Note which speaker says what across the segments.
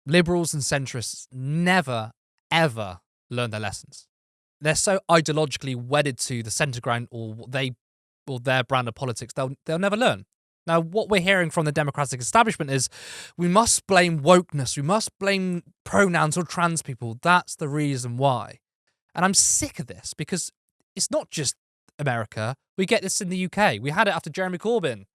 Speaker 1: liberals and centrists never, ever learn their lessons. They're so ideologically wedded to the centre ground or their brand of politics, they'll never learn. Now, what we're hearing from the Democratic establishment is we must blame wokeness, we must blame pronouns or trans people. That's the reason why. And I'm sick of this because it's not just America. We get this in the UK. We had it after Jeremy Corbyn.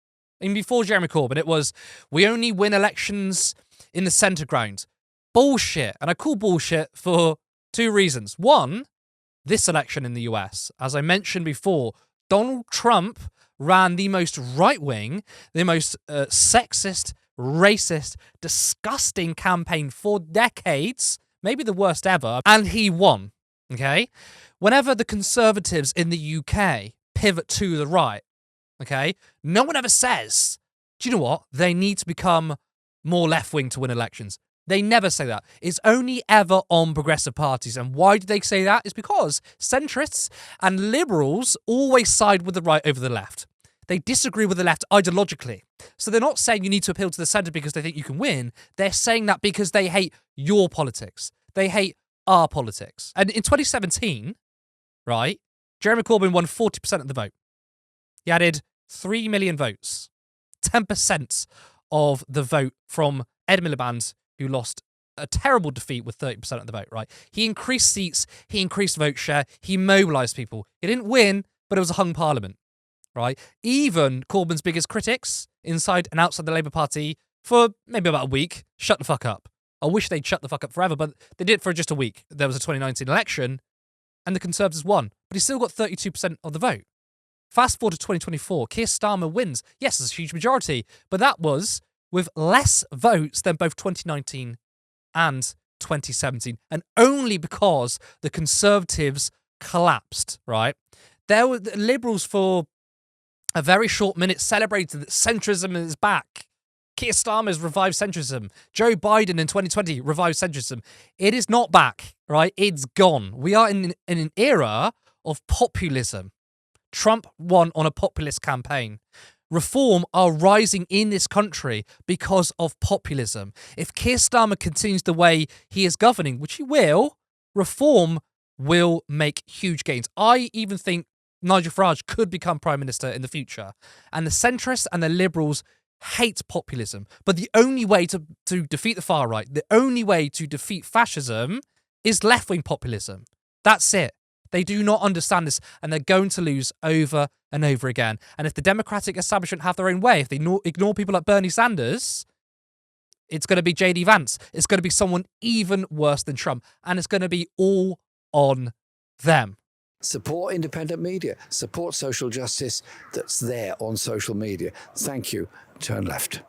Speaker 1: Even before Jeremy Corbyn, it was, we only win elections in the centre ground. Bullshit. And I call bullshit for two reasons. One, this election in the US, as I mentioned before, Donald Trump ran the most right-wing, the most sexist, racist, disgusting campaign for decades, maybe the worst ever, and he won, okay? Whenever the Conservatives in the UK pivot to the right, okay, no one ever says, do you know what? They need to become more left-wing to win elections. They never say that. It's only ever on progressive parties. And why do they say that? It's because centrists and liberals always side with the right over the left. They disagree with the left ideologically. So they're not saying you need to appeal to the centre because they think you can win. They're saying that because they hate your politics. They hate our politics. And in 2017, right, Jeremy Corbyn won 40% of the vote. He added 3 million votes. 10% of the vote from Ed Miliband, who lost a terrible defeat with 30% of the vote, right? He increased seats, he increased vote share, he mobilised people. He didn't win, but it was a hung parliament, right? Even Corbyn's biggest critics, inside and outside the Labour Party, for maybe about a week, shut the fuck up. I wish they'd shut the fuck up forever, but they did for just a week. There was a 2019 election, and the Conservatives won, but he still got 32% of the vote. Fast forward to 2024, Keir Starmer wins. Yes, it's a huge majority, but that was with less votes than both 2019 and 2017, and only because the Conservatives collapsed, right? There were the Liberals for a very short minute celebrated that centrism is back. Keir Starmer's revived centrism. Joe Biden in 2020 revived centrism. It is not back, right? It's gone. We are in an era of populism. Trump won on a populist campaign. Reform are rising in this country because of populism. If Keir Starmer continues the way he is governing, which he will, reform will make huge gains. I even think Nigel Farage could become Prime Minister in the future. And the centrists and the liberals hate populism. But the only way to defeat the far right, the only way to defeat fascism is left-wing populism. That's it. They do not understand this, and they're going to lose over and over again. And if the Democratic establishment have their own way, if they ignore people like Bernie Sanders, it's going to be J.D. Vance. It's going to be someone even worse than Trump. And it's going to be all on them.
Speaker 2: Support independent media. Support social justice that's there on social media. Thank you. Turn left.